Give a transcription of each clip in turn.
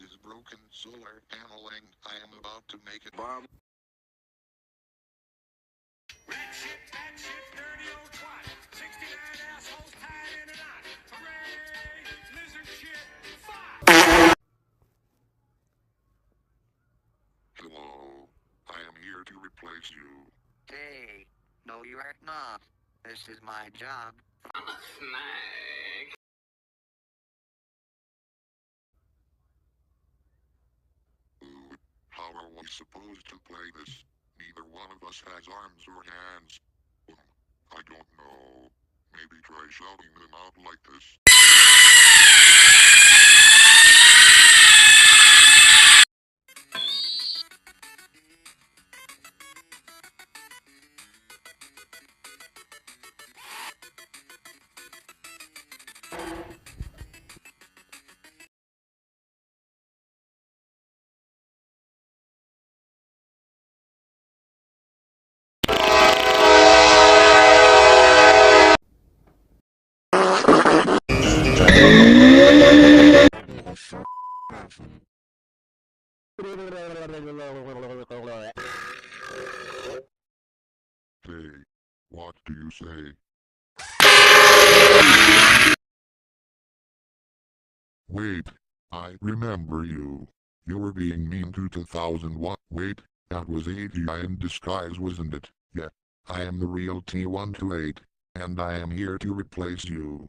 Is broken solar paneling. I am about to make a bomb. Rat shit, fat shit, dirty old twat. 69 assholes tied in a knot. Hooray! Lizard shit, fuck! Hello. I am here to replace you. Hey, no you are not. This is my job. I'm a snag. Ooh, how are we supposed to play this? Neither one of us has arms or hands. I don't know. Maybe try shouting them out like this. Hey, what do you say? Wait, I remember you. You were being mean to 2001. Wait, that was AGI in disguise, wasn't it? Yeah, I am the real T128, and I am here to replace you.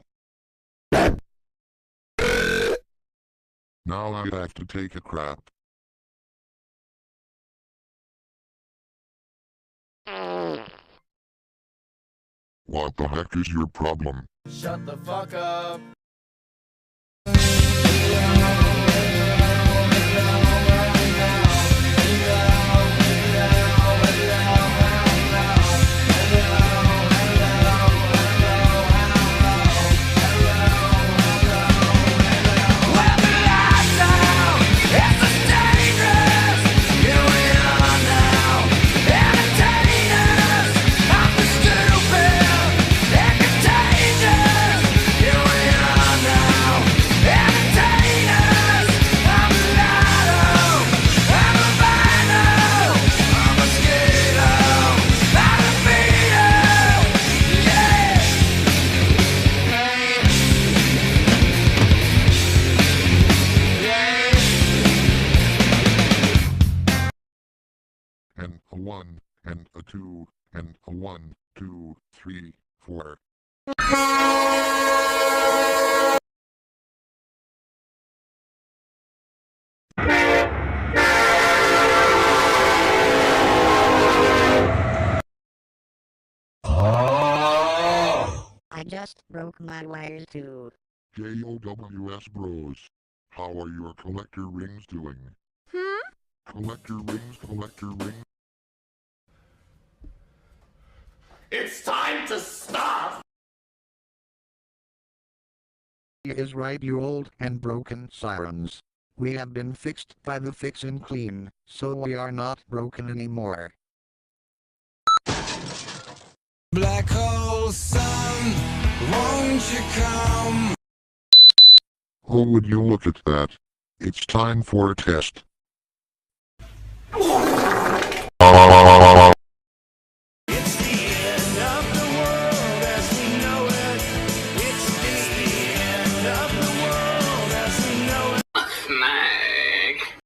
Now I have to take a crap. What the heck is your problem? Shut the fuck up. And a 1, and a 2, and a 1, 2, 3, 4. I just broke my wires too. JOWS bros. How are your collector rings doing? Collector rings. It's time to stop! He is right, you old and broken sirens. We have been fixed by the Fix and Clean, so we are not broken anymore. Black hole sun, won't you come? Oh, would you look at that? It's time for a test.